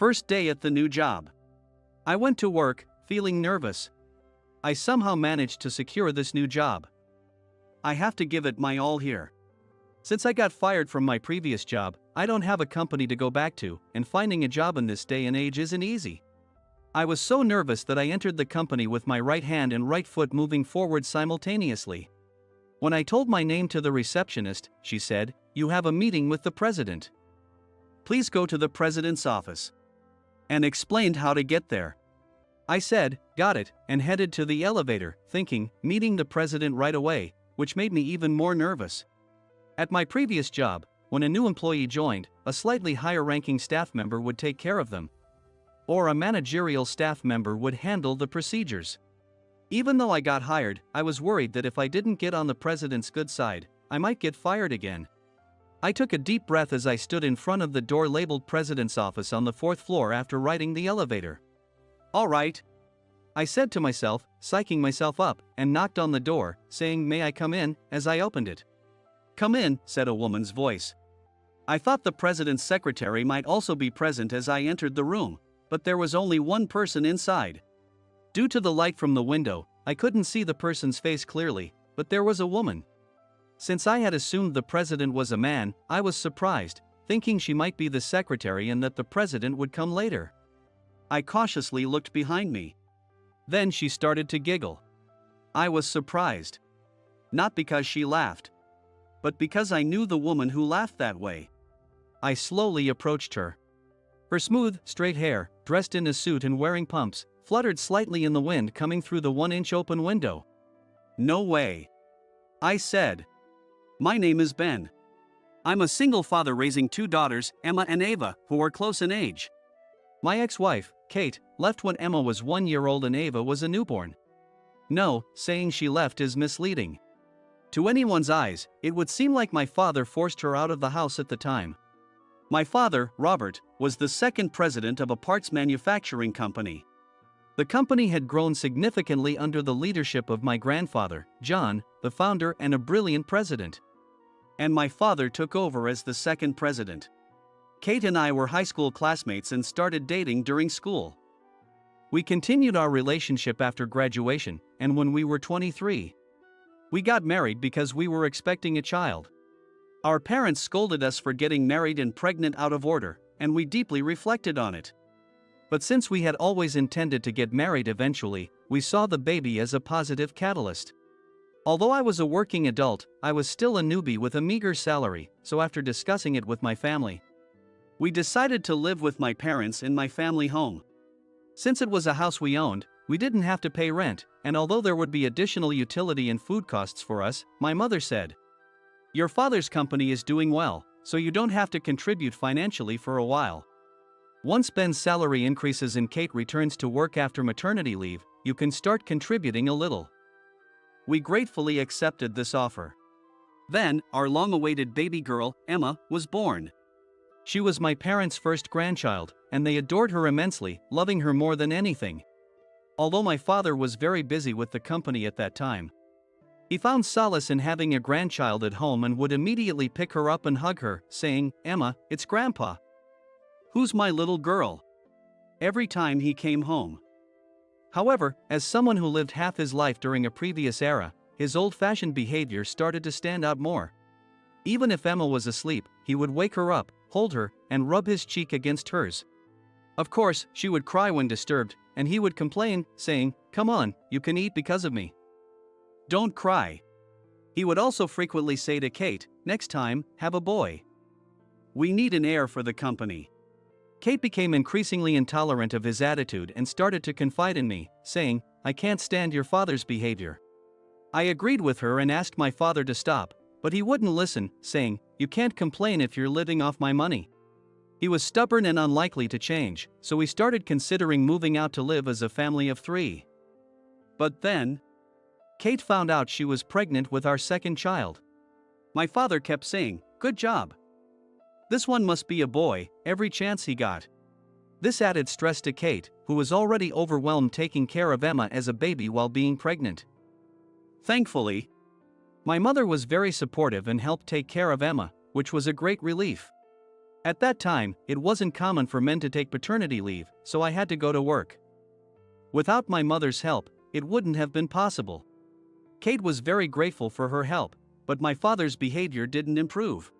First day at the new job. I went to work, feeling nervous. I somehow managed to secure this new job. I have to give it my all here. Since I got fired from my previous job, I don't have a company to go back to, and finding a job in this day and age isn't easy. I was so nervous that I entered the company with my right hand and right foot moving forward simultaneously. When I told my name to the receptionist, she said, "You have a meeting with the president. Please go to the president's office," and explained how to get there. I said, "Got it," and headed to the elevator, thinking, meeting the president right away, which made me even more nervous. At my previous job, when a new employee joined, a slightly higher-ranking staff member would take care of them. Or a managerial staff member would handle the procedures. Even though I got hired, I was worried that if I didn't get on the president's good side, I might get fired again. I took a deep breath as I stood in front of the door labeled President's Office on the 4th floor after riding the elevator. "All right," I said to myself, psyching myself up, and knocked on the door, saying, "May I come in?" as I opened it. "Come in," said a woman's voice. I thought the president's secretary might also be present as I entered the room, but there was only one person inside. Due to the light from the window, I couldn't see the person's face clearly, but there was a woman. Since I had assumed the president was a man, I was surprised, thinking she might be the secretary and that the president would come later. I cautiously looked behind me. Then she started to giggle. I was surprised. Not because she laughed, but because I knew the woman who laughed that way. I slowly approached her. Her smooth, straight hair, dressed in a suit and wearing pumps, fluttered slightly in the wind coming through the 1-inch open window. "No way," I said. "My name is Ben. I'm a single father raising 2 daughters, Emma and Ava, who are close in age. My ex-wife, Kate, left when Emma was 1 year old and Ava was a newborn." No, saying she left is misleading. To anyone's eyes, it would seem like my father forced her out of the house at the time. My father, Robert, was the second president of a parts manufacturing company. The company had grown significantly under the leadership of my grandfather, John, the founder and a brilliant president. And my father took over as the second president. Kate and I were high school classmates and started dating during school. We continued our relationship after graduation, and when we were 23, we got married because we were expecting a child. Our parents scolded us for getting married and pregnant out of order, and we deeply reflected on it. But since we had always intended to get married eventually, we saw the baby as a positive catalyst. Although I was a working adult, I was still a newbie with a meager salary, so after discussing it with my family, we decided to live with my parents in my family home. Since it was a house we owned, we didn't have to pay rent, and although there would be additional utility and food costs for us, my mother said, "Your father's company is doing well, so you don't have to contribute financially for a while. Once Ben's salary increases and Kate returns to work after maternity leave, you can start contributing a little." We gratefully accepted this offer. Then, our long-awaited baby girl, Emma, was born. She was my parents' first grandchild, and they adored her immensely, loving her more than anything. Although my father was very busy with the company at that time, he found solace in having a grandchild at home and would immediately pick her up and hug her, saying, "Emma, it's Grandpa. Who's my little girl?" every time he came home. However, as someone who lived half his life during a previous era, his old-fashioned behavior started to stand out more. Even if Emma was asleep, he would wake her up, hold her, and rub his cheek against hers. Of course, she would cry when disturbed, and he would complain, saying, "Come on, you can eat because of me. Don't cry." He would also frequently say to Kate, "Next time, have a boy. We need an heir for the company." Kate became increasingly intolerant of his attitude and started to confide in me, saying, "I can't stand your father's behavior." I agreed with her and asked my father to stop, but he wouldn't listen, saying, "You can't complain if you're living off my money." He was stubborn and unlikely to change, so we started considering moving out to live as a family of 3. But then, Kate found out she was pregnant with our second child. My father kept saying, "Good job. This one must be a boy," every chance he got. This added stress to Kate, who was already overwhelmed taking care of Emma as a baby while being pregnant. Thankfully, my mother was very supportive and helped take care of Emma, which was a great relief. At that time, it wasn't common for men to take paternity leave, so I had to go to work. Without my mother's help, it wouldn't have been possible. Kate was very grateful for her help, but my father's behavior didn't improve.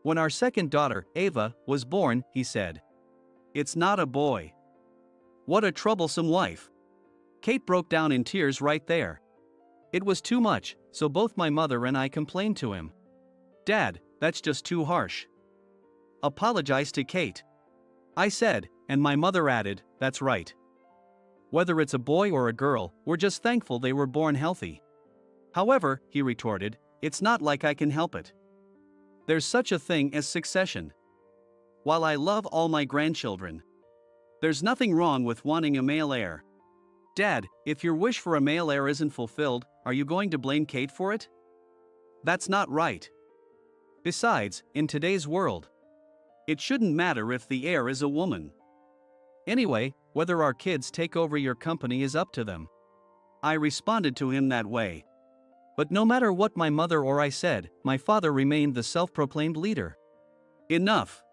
When our second daughter, Ava, was born, he said, "It's not a boy. What a troublesome wife." Kate broke down in tears right there. It was too much, so both my mother and I complained to him. "Dad, that's just too harsh. Apologize to Kate," I said, and my mother added, "That's right. Whether it's a boy or a girl, we're just thankful they were born healthy." "However," he retorted, "it's not like I can help it. There's such a thing as succession. While I love all my grandchildren, there's nothing wrong with wanting a male heir." "Dad, if your wish for a male heir isn't fulfilled, are you going to blame Kate for it? That's not right. Besides, in today's world, it shouldn't matter if the heir is a woman. Anyway, whether our kids take over your company is up to them." I responded to him that way. But no matter what my mother or I said, my father remained the self-proclaimed leader. "Enough.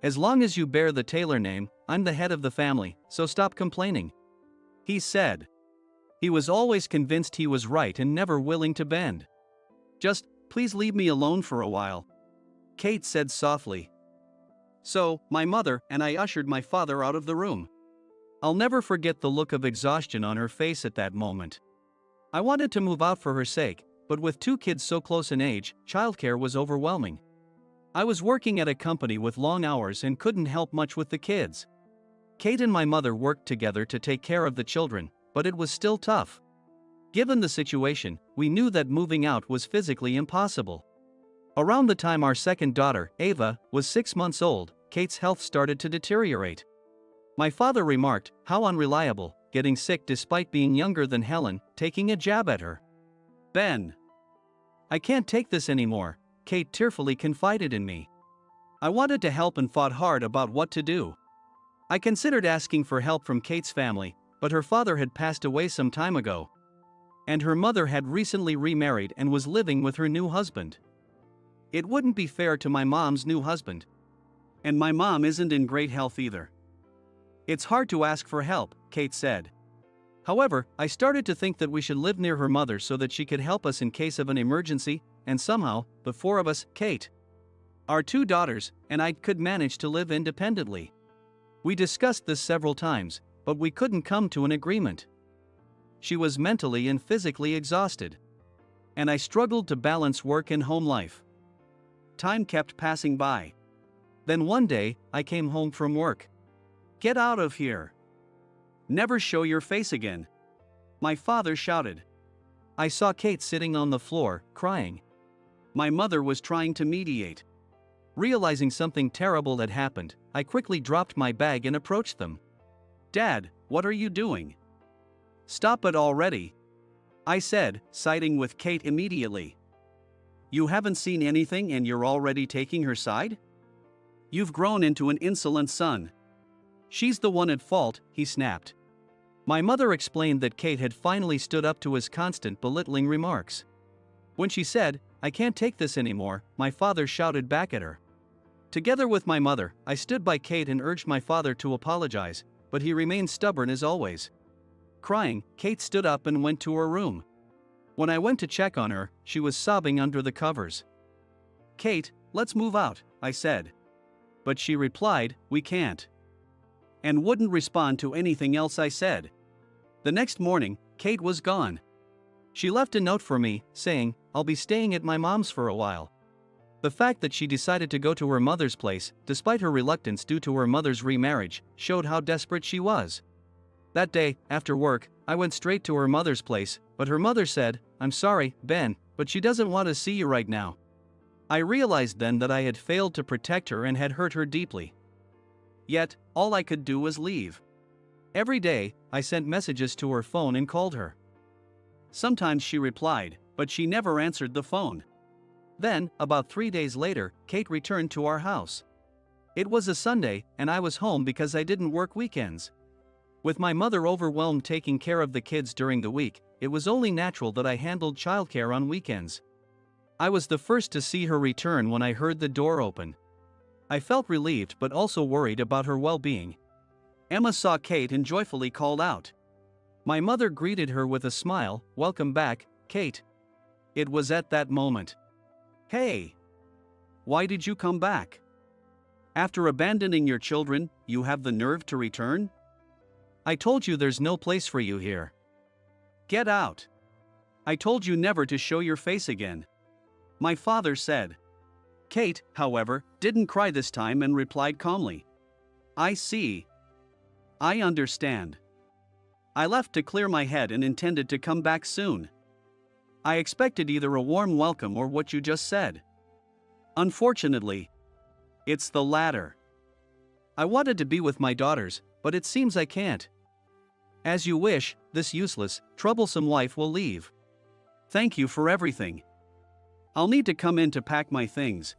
As long as you bear the Taylor name, I'm the head of the family, so stop complaining," he said. He was always convinced he was right and never willing to bend. "Just, please leave me alone for a while," Kate said softly. So, my mother and I ushered my father out of the room. I'll never forget the look of exhaustion on her face at that moment. I wanted to move out for her sake, but with two kids so close in age, childcare was overwhelming. I was working at a company with long hours and couldn't help much with the kids. Kate and my mother worked together to take care of the children, but it was still tough. Given the situation, we knew that moving out was physically impossible. Around the time our second daughter, Ava, was 6 months old, Kate's health started to deteriorate. My father remarked, "How unreliable, getting sick despite being younger than Helen, taking a jab at her." "Ben, I can't take this anymore," Kate tearfully confided in me. I wanted to help and fought hard about what to do. I considered asking for help from Kate's family, but her father had passed away some time ago. And her mother had recently remarried and was living with her new husband. It wouldn't be fair to my mom's new husband. And my mom isn't in great health either. "It's hard to ask for help," Kate said. However, I started to think that we should live near her mother so that she could help us in case of an emergency, and somehow, the four of us, Kate, our two daughters, and I could manage to live independently. We discussed this several times, but we couldn't come to an agreement. She was mentally and physically exhausted. And I struggled to balance work and home life. Time kept passing by. Then one day, I came home from work. "Get out of here. Never show your face again," my father shouted. I saw Kate sitting on the floor, crying. My mother was trying to mediate. Realizing something terrible had happened, I quickly dropped my bag and approached them. "Dad, what are you doing? Stop it already," I said, siding with Kate immediately. "You haven't seen anything and you're already taking her side? You've grown into an insolent son." "She's the one at fault," he snapped. My mother explained that Kate had finally stood up to his constant belittling remarks. When she said, "I can't take this anymore," my father shouted back at her. Together with my mother, I stood by Kate and urged my father to apologize, but he remained stubborn as always. Crying, Kate stood up and went to her room. When I went to check on her, she was sobbing under the covers. "Kate, let's move out," I said. But she replied, "We can't," and wouldn't respond to anything else I said. The next morning, Kate was gone. She left a note for me, saying, "I'll be staying at my mom's for a while." The fact that she decided to go to her mother's place, despite her reluctance due to her mother's remarriage, showed how desperate she was. That day, after work, I went straight to her mother's place, but her mother said, "I'm sorry, Ben, but she doesn't want to see you right now." I realized then that I had failed to protect her and had hurt her deeply. Yet, all I could do was leave. Every day, I sent messages to her phone and called her. Sometimes she replied, but she never answered the phone. Then, about 3 days later, Kate returned to our house. It was a Sunday, and I was home because I didn't work weekends. With my mother overwhelmed taking care of the kids during the week, it was only natural that I handled childcare on weekends. I was the first to see her return when I heard the door open. I felt relieved but also worried about her well-being. Emma saw Kate and joyfully called out. My mother greeted her with a smile, "Welcome back, Kate." It was at that moment. "Hey! Why did you come back? After abandoning your children, you have the nerve to return? I told you there's no place for you here. Get out. I told you never to show your face again," my father said. Kate, however, didn't cry this time and replied calmly. "I see. I understand. I left to clear my head and intended to come back soon. I expected either a warm welcome or what you just said. Unfortunately, it's the latter. I wanted to be with my daughters, but it seems I can't. As you wish, this useless, troublesome wife will leave. Thank you for everything. I'll need to come in to pack my things."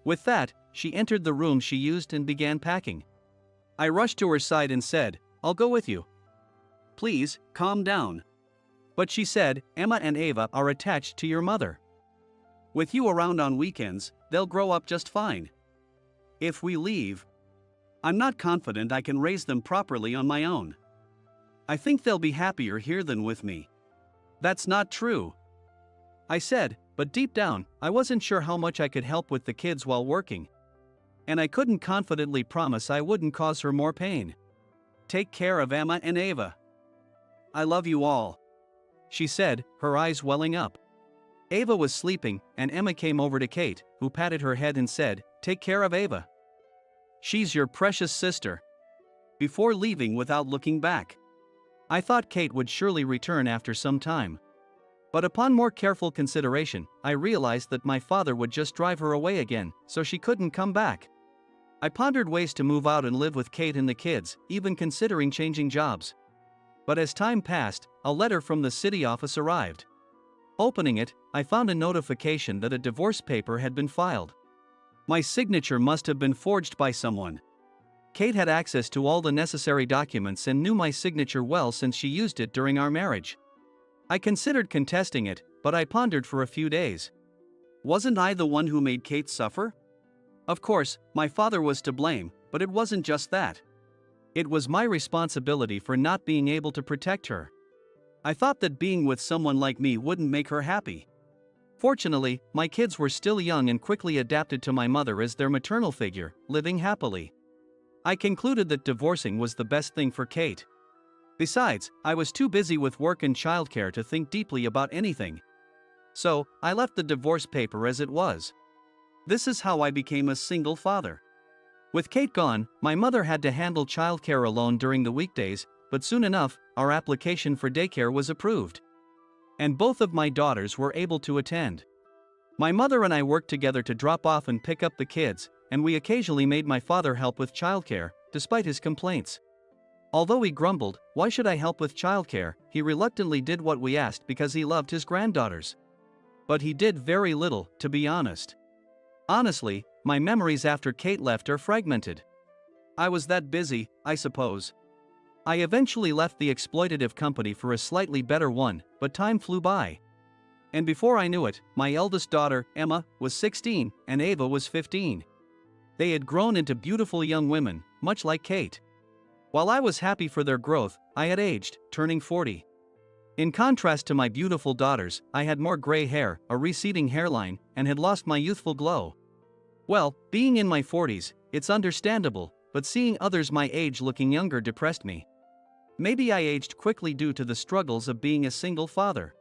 With that, she entered the room she used and began packing. I rushed to her side and said, "I'll go with you. Please, calm down." But she said, "Emma and Ava are attached to your mother. With you around on weekends, they'll grow up just fine. If we leave, I'm not confident I can raise them properly on my own. I think they'll be happier here than with me." "That's not true," I said, but deep down, I wasn't sure how much I could help with the kids while working. And I couldn't confidently promise I wouldn't cause her more pain. "Take care of Emma and Ava. I love you all," she said, her eyes welling up. Ava was sleeping, and Emma came over to Kate, who patted her head and said, "Take care of Ava. She's your precious sister," before leaving without looking back. I thought Kate would surely return after some time. But upon more careful consideration, I realized that my father would just drive her away again, so she couldn't come back. I pondered ways to move out and live with Kate and the kids, even considering changing jobs. But as time passed, a letter from the city office arrived. Opening it, I found a notification that a divorce paper had been filed. My signature must have been forged by someone. Kate had access to all the necessary documents and knew my signature well since she used it during our marriage. I considered contesting it, but I pondered for a few days. Wasn't I the one who made Kate suffer? Of course, my father was to blame, but it wasn't just that. It was my responsibility for not being able to protect her. I thought that being with someone like me wouldn't make her happy. Fortunately, my kids were still young and quickly adapted to my mother as their maternal figure, living happily. I concluded that divorcing was the best thing for Kate. Besides, I was too busy with work and childcare to think deeply about anything. So, I left the divorce paper as it was. This is how I became a single father. With Kate gone, my mother had to handle childcare alone during the weekdays, but soon enough, our application for daycare was approved. And both of my daughters were able to attend. My mother and I worked together to drop off and pick up the kids, and we occasionally made my father help with childcare, despite his complaints. Although he grumbled, "Why should I help with childcare?" he reluctantly did what we asked because he loved his granddaughters. But he did very little, to be honest. Honestly, my memories after Kate left are fragmented. I was that busy, I suppose. I eventually left the exploitative company for a slightly better one, but time flew by. And before I knew it, my eldest daughter, Emma, was 16, and Ava was 15. They had grown into beautiful young women, much like Kate. While I was happy for their growth, I had aged, turning 40. In contrast to my beautiful daughters, I had more gray hair, a receding hairline, and had lost my youthful glow. Well, being in my 40s, it's understandable, but seeing others my age looking younger depressed me. Maybe I aged quickly due to the struggles of being a single father.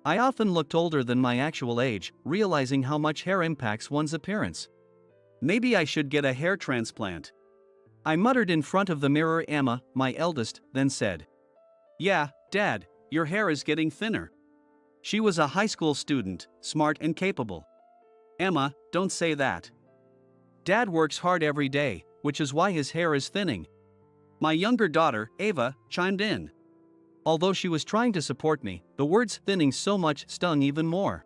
I often looked older than my actual age, realizing how much hair impacts one's appearance. Maybe I should get a hair transplant. I muttered in front of the mirror. Emma, my eldest, then said, "Yeah, Dad, your hair is getting thinner." She was a high school student, smart and capable. "Emma, don't say that. Dad works hard every day, which is why his hair is thinning." My younger daughter, Ava, chimed in. Although she was trying to support me, the words "thinning" so much stung even more.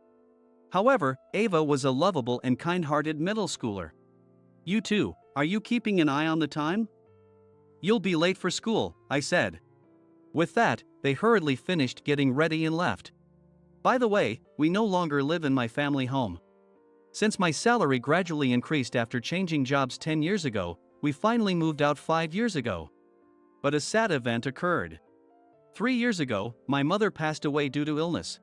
However, Ava was a lovable and kind-hearted middle schooler. "You too, are you keeping an eye on the time? You'll be late for school," I said. With that, they hurriedly finished getting ready and left. By the way, we no longer live in my family home. Since my salary gradually increased after changing jobs 10 years ago, we finally moved out 5 years ago. But a sad event occurred. 3 years ago, my mother passed away due to illness.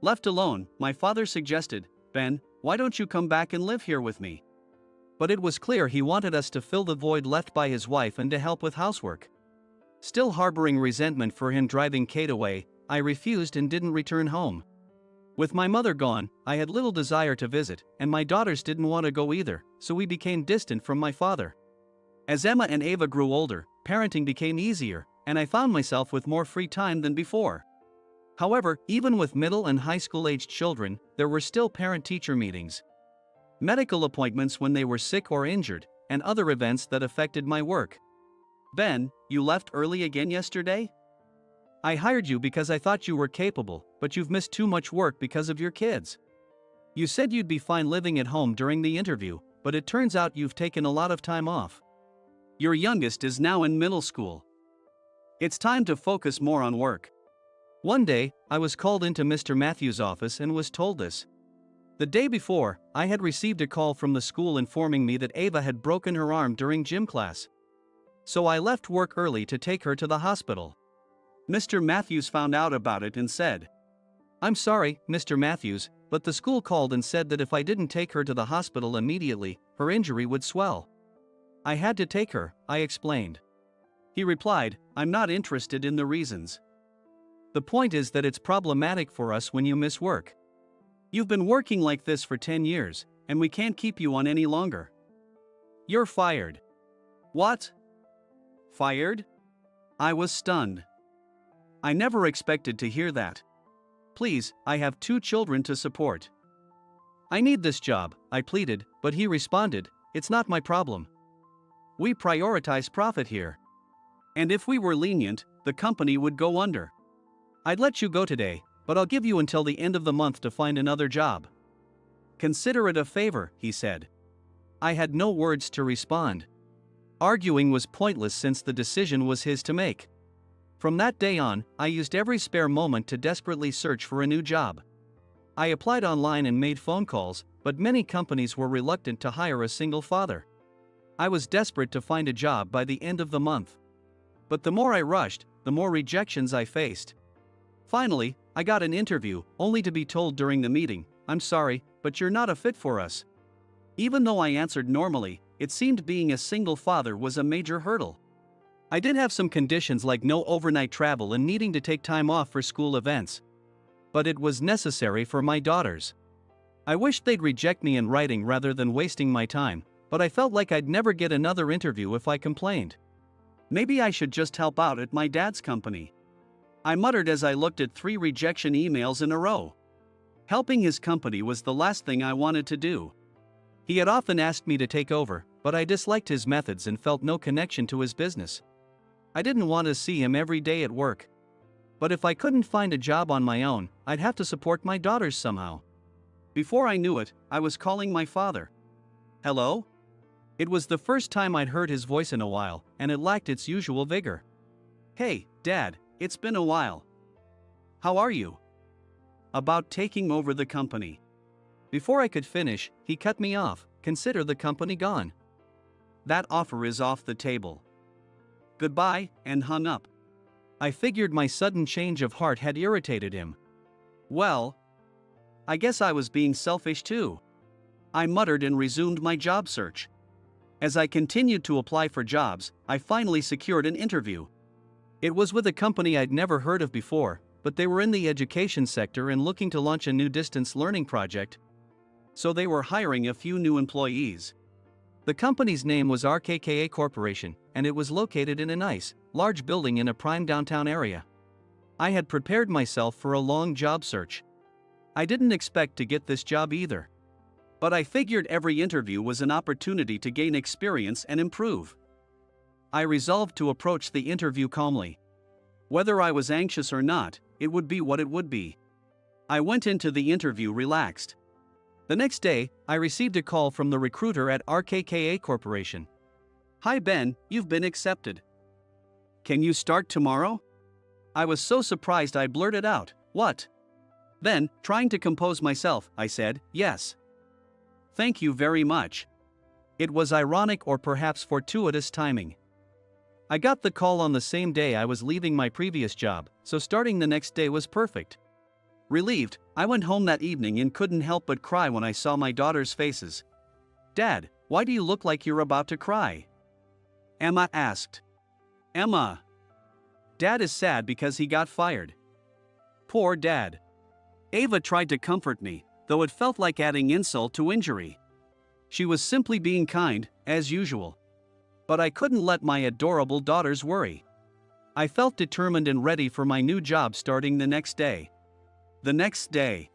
Left alone, my father suggested, "Ben, why don't you come back and live here with me?" But it was clear he wanted us to fill the void left by his wife and to help with housework. Still harboring resentment for him driving Kate away, I refused and didn't return home. With my mother gone, I had little desire to visit, and my daughters didn't want to go either, so we became distant from my father. As Emma and Ava grew older, parenting became easier, and I found myself with more free time than before. However, even with middle and high school-aged children, there were still parent-teacher meetings, medical appointments when they were sick or injured, and other events that affected my work. "Ben, you left early again yesterday? I hired you because I thought you were capable, but you've missed too much work because of your kids. You said you'd be fine living at home during the interview, but it turns out you've taken a lot of time off. Your youngest is now in middle school. It's time to focus more on work." One day, I was called into Mr. Matthews' office and was told this. The day before, I had received a call from the school informing me that Ava had broken her arm during gym class. So I left work early to take her to the hospital. Mr. Matthews found out about it and said, "I'm sorry, Mr. Matthews, but the school called and said that if I didn't take her to the hospital immediately, her injury would swell." "I had to take her," I explained. He replied, "I'm not interested in the reasons. The point is that it's problematic for us when you miss work. You've been working like this for 10 years, and we can't keep you on any longer. You're fired." "What? Fired?" I was stunned. I never expected to hear that. "Please, I have 2 children to support. I need this job," I pleaded, but he responded, "It's not my problem. We prioritize profit here. And if we were lenient, the company would go under. I'd let you go today, but I'll give you until the end of the month to find another job. Consider it a favor," he said. I had no words to respond. Arguing was pointless since the decision was his to make. From that day on, I used every spare moment to desperately search for a new job. I applied online and made phone calls, but many companies were reluctant to hire a single father. I was desperate to find a job by the end of the month. But the more I rushed, the more rejections I faced. Finally, I got an interview, only to be told during the meeting, "I'm sorry, but you're not a fit for us." Even though I answered normally, it seemed being a single father was a major hurdle. I did have some conditions like no overnight travel and needing to take time off for school events. But it was necessary for my daughters. I wished they'd reject me in writing rather than wasting my time, but I felt like I'd never get another interview if I complained. Maybe I should just help out at my dad's company, I muttered as I looked at 3 rejection emails in a row. Helping his company was the last thing I wanted to do. He had often asked me to take over, but I disliked his methods and felt no connection to his business. I didn't want to see him every day at work. But if I couldn't find a job on my own, I'd have to support my daughters somehow. Before I knew it, I was calling my father. "Hello?" It was the first time I'd heard his voice in a while, and it lacked its usual vigor. "Hey, Dad, it's been a while. How are you?" "About taking over the company." Before I could finish, he cut me off. "Consider the company gone. That offer is off the table. Goodbye," and hung up. I figured my sudden change of heart had irritated him. Well, I guess I was being selfish too. I muttered and resumed my job search. As I continued to apply for jobs, I finally secured an interview. It was with a company I'd never heard of before, but they were in the education sector and looking to launch a new distance learning project. So they were hiring a few new employees. The company's name was RKKA Corporation, and it was located in a nice, large building in a prime downtown area. I had prepared myself for a long job search. I didn't expect to get this job either. But I figured every interview was an opportunity to gain experience and improve. I resolved to approach the interview calmly. Whether I was anxious or not, it would be what it would be. I went into the interview relaxed. The next day, I received a call from the recruiter at RKKA Corporation. "Hi Ben, you've been accepted. Can you start tomorrow?" I was so surprised I blurted out, "What?" Then, trying to compose myself, I said, "Yes." Thank you very much. It was ironic or perhaps fortuitous timing. I got the call on the same day I was leaving my previous job, so starting the next day was perfect. Relieved, I went home that evening and couldn't help but cry when I saw my daughter's faces. "Dad, why do you look like you're about to cry?" Emma asked. "Emma. Dad is sad because he got fired." "Poor Dad." Ava tried to comfort me, though it felt like adding insult to injury. She was simply being kind, as usual. But I couldn't let my adorable daughters worry. I felt determined and ready for my new job starting the next day. The next day,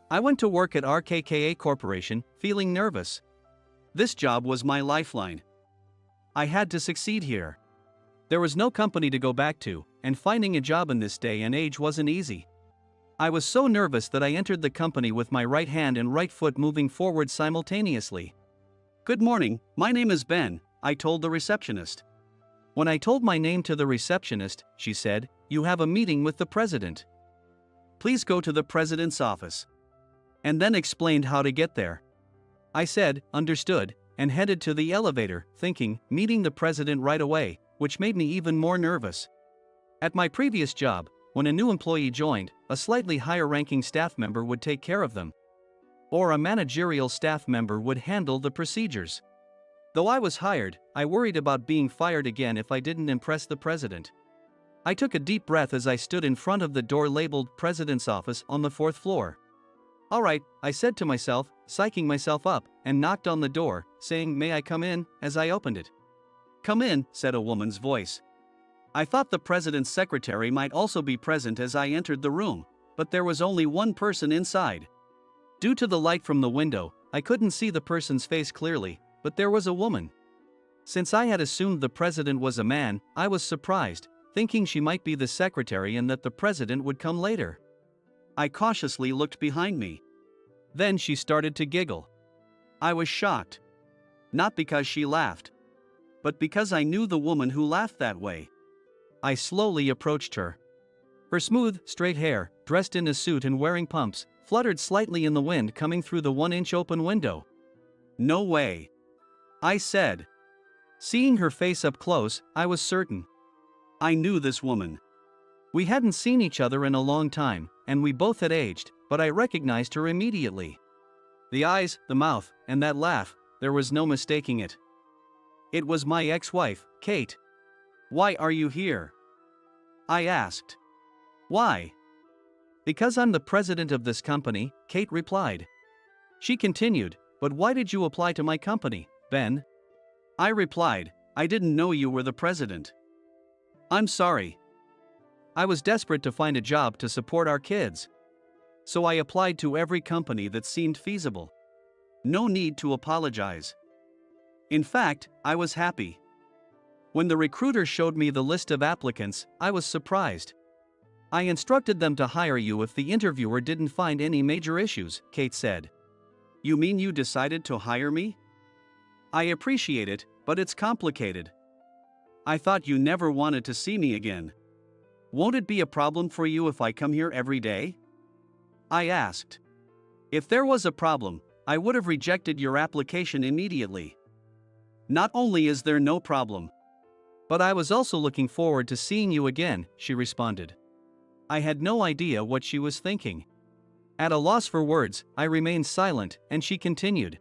I went to work at RKKA Corporation, feeling nervous. This job was my lifeline. I had to succeed here. There was no company to go back to, and finding a job in this day and age wasn't easy. I was so nervous that I entered the company with my right hand and right foot moving forward simultaneously. "Good morning, my name is Ben," I told the receptionist. When I told my name to the receptionist, she said, "You have a meeting with the president. Please go to the president's office." And then explained how to get there. I said, "Understood," and headed to the elevator, thinking, meeting the president right away, which made me even more nervous. At my previous job, when a new employee joined, a slightly higher-ranking staff member would take care of them. Or a managerial staff member would handle the procedures. Though I was hired, I worried about being fired again if I didn't impress the president. I took a deep breath as I stood in front of the door labeled President's Office on the 4th floor. "All right," I said to myself, psyching myself up, and knocked on the door, saying, "May I come in?" as I opened it. "Come in," said a woman's voice. I thought the president's secretary might also be present as I entered the room, but there was only one person inside. Due to the light from the window, I couldn't see the person's face clearly, but there was a woman. Since I had assumed the president was a man, I was surprised, thinking she might be the secretary and that the president would come later. I cautiously looked behind me. Then she started to giggle. I was shocked. Not because she laughed, but because I knew the woman who laughed that way. I slowly approached her. Her smooth, straight hair, dressed in a suit and wearing pumps, fluttered slightly in the wind coming through the 1-inch open window. "No way," I said. Seeing her face up close, I was certain. I knew this woman. We hadn't seen each other in a long time, and we both had aged, but I recognized her immediately. The eyes, the mouth, and that laugh, there was no mistaking it. It was my ex-wife, Kate. "Why are you here?" I asked. "Why?" "Because I'm the president of this company," Kate replied. She continued, "But why did you apply to my company, Ben?" I replied, "I didn't know you were the president." "I'm sorry. I was desperate to find a job to support our kids. So I applied to every company that seemed feasible. No need to apologize. In fact, I was happy. When the recruiter showed me the list of applicants, I was surprised. I instructed them to hire you if the interviewer didn't find any major issues," Kate said. "You mean you decided to hire me?" "I appreciate it, but it's complicated. I thought you never wanted to see me again. Won't it be a problem for you if I come here every day?" I asked. "If there was a problem, I would have rejected your application immediately. Not only is there no problem, but I was also looking forward to seeing you again," she responded. I had no idea what she was thinking. At a loss for words, I remained silent, and she continued.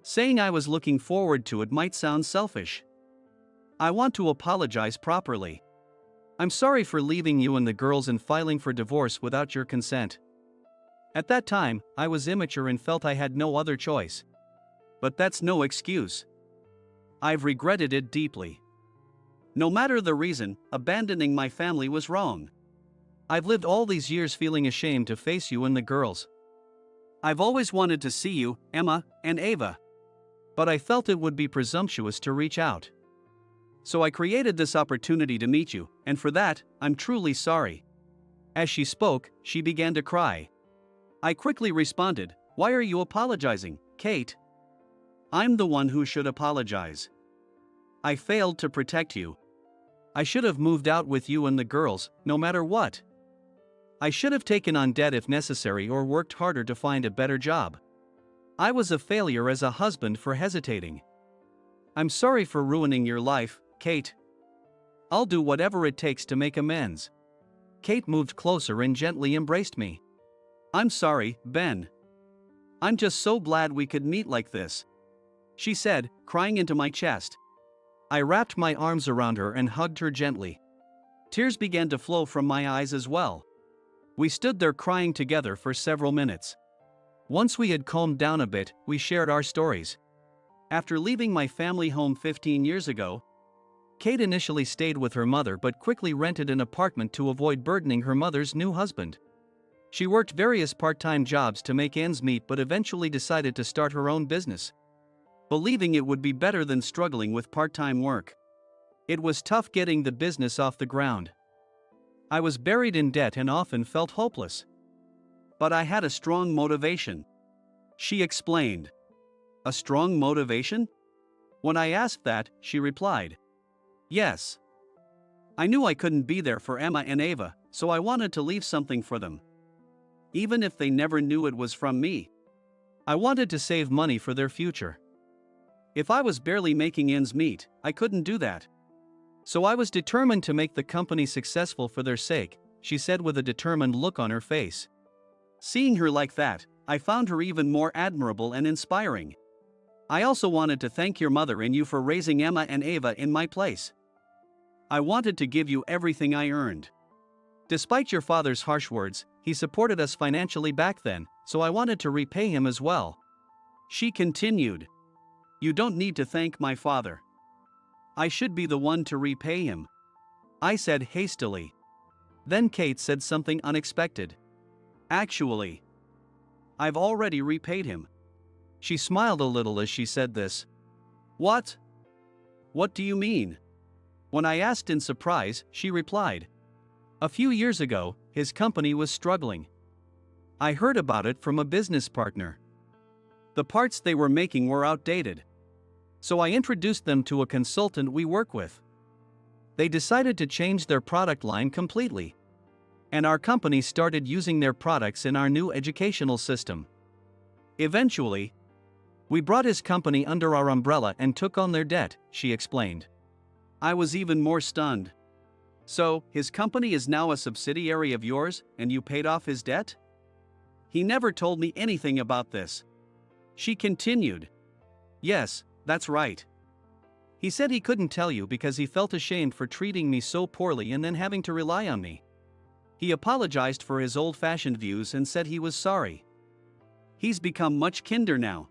"Saying I was looking forward to it might sound selfish. I want to apologize properly. I'm sorry for leaving you and the girls and filing for divorce without your consent. At that time, I was immature and felt I had no other choice. But that's no excuse. I've regretted it deeply. No matter the reason, abandoning my family was wrong. I've lived all these years feeling ashamed to face you and the girls. I've always wanted to see you, Emma, and Ava. But I felt it would be presumptuous to reach out. So I created this opportunity to meet you, and for that, I'm truly sorry." As she spoke, she began to cry. I quickly responded, "Why are you apologizing, Kate? I'm the one who should apologize. I failed to protect you. I should have moved out with you and the girls, no matter what. I should have taken on debt if necessary or worked harder to find a better job. I was a failure as a husband for hesitating. I'm sorry for ruining your life, Kate. I'll do whatever it takes to make amends. Kate moved closer and gently embraced me. I'm sorry, Ben. I'm just so glad we could meet like this, she said, crying into my chest. I wrapped my arms around her and hugged her gently. Tears began to flow from my eyes as well. We stood there crying together for several minutes. Once we had calmed down a bit, we shared our stories. After leaving my family home 15 years ago, Kate initially stayed with her mother but quickly rented an apartment to avoid burdening her mother's new husband. She worked various part-time jobs to make ends meet but eventually decided to start her own business, believing it would be better than struggling with part-time work. It was tough getting the business off the ground. I was buried in debt and often felt hopeless. But I had a strong motivation, she explained. A strong motivation? When I asked that, she replied, yes. I knew I couldn't be there for Emma and Ava, so I wanted to leave something for them. Even if they never knew it was from me. I wanted to save money for their future. If I was barely making ends meet, I couldn't do that. So I was determined to make the company successful for their sake, she said with a determined look on her face. Seeing her like that, I found her even more admirable and inspiring. I also wanted to thank your mother and you for raising Emma and Ava in my place. I wanted to give you everything I earned. Despite your father's harsh words, he supported us financially back then, so I wanted to repay him as well. She continued. You don't need to thank my father. I should be the one to repay him, I said hastily. Then Kate said something unexpected. Actually, I've already repaid him. She smiled a little as she said this. What? What do you mean? When I asked in surprise, she replied. A few years ago, his company was struggling. I heard about it from a business partner. The parts they were making were outdated. So I introduced them to a consultant we work with. They decided to change their product line completely. And our company started using their products in our new educational system. Eventually, we brought his company under our umbrella and took on their debt, she explained. I was even more stunned. So, his company is now a subsidiary of yours, and you paid off his debt? He never told me anything about this. She continued. Yes, that's right. He said he couldn't tell you because he felt ashamed for treating me so poorly and then having to rely on me. He apologized for his old-fashioned views and said he was sorry. He's become much kinder now.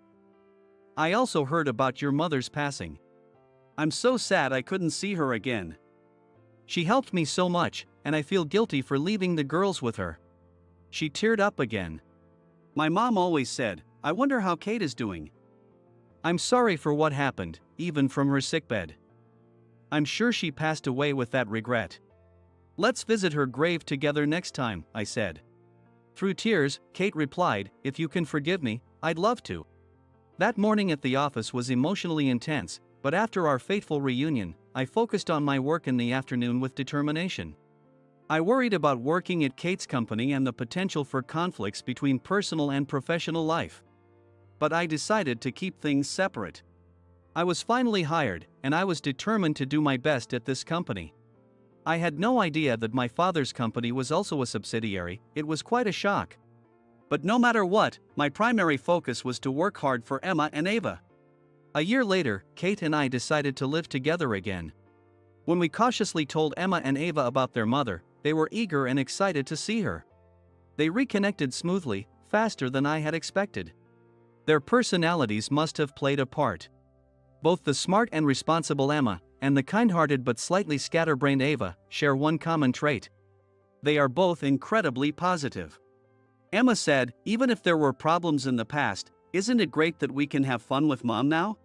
I also heard about your mother's passing. I'm so sad I couldn't see her again. She helped me so much, and I feel guilty for leaving the girls with her. She teared up again. My mom always said, I wonder how Kate is doing. I'm sorry for what happened, even from her sickbed. I'm sure she passed away with that regret. Let's visit her grave together next time, I said. Through tears, Kate replied, if you can forgive me, I'd love to. That morning at the office was emotionally intense, but after our fateful reunion, I focused on my work in the afternoon with determination. I worried about working at Kate's company and the potential for conflicts between personal and professional life. But I decided to keep things separate. I was finally hired, and I was determined to do my best at this company. I had no idea that my father's company was also a subsidiary. It was quite a shock. But no matter what, my primary focus was to work hard for Emma and Ava. A year later, Kate and I decided to live together again. When we cautiously told Emma and Ava about their mother, they were eager and excited to see her. They reconnected smoothly, faster than I had expected. Their personalities must have played a part. Both the smart and responsible Emma, and the kind-hearted but slightly scatterbrained Ava, share one common trait. They are both incredibly positive. Emma said, even if there were problems in the past, isn't it great that we can have fun with Mom now?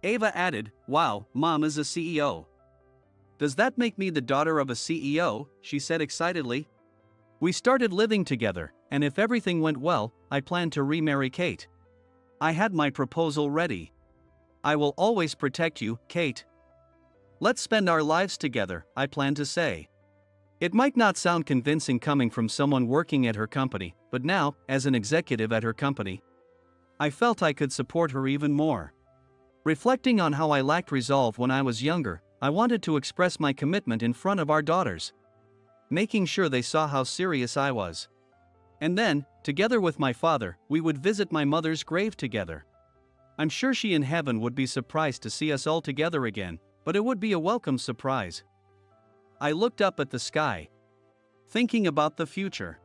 Ava added, wow, Mom is a CEO. Does that make me the daughter of a CEO? She said excitedly. We started living together, and if everything went well, I planned to remarry Kate. I had my proposal ready. I will always protect you, Kate. Let's spend our lives together, I plan to say. It might not sound convincing coming from someone working at her company, but now, as an executive at her company, I felt I could support her even more. Reflecting on how I lacked resolve when I was younger, I wanted to express my commitment in front of our daughters, making sure they saw how serious I was. And then, together with my father, we would visit my mother's grave together. I'm sure she in heaven would be surprised to see us all together again, but it would be a welcome surprise. I looked up at the sky, thinking about the future.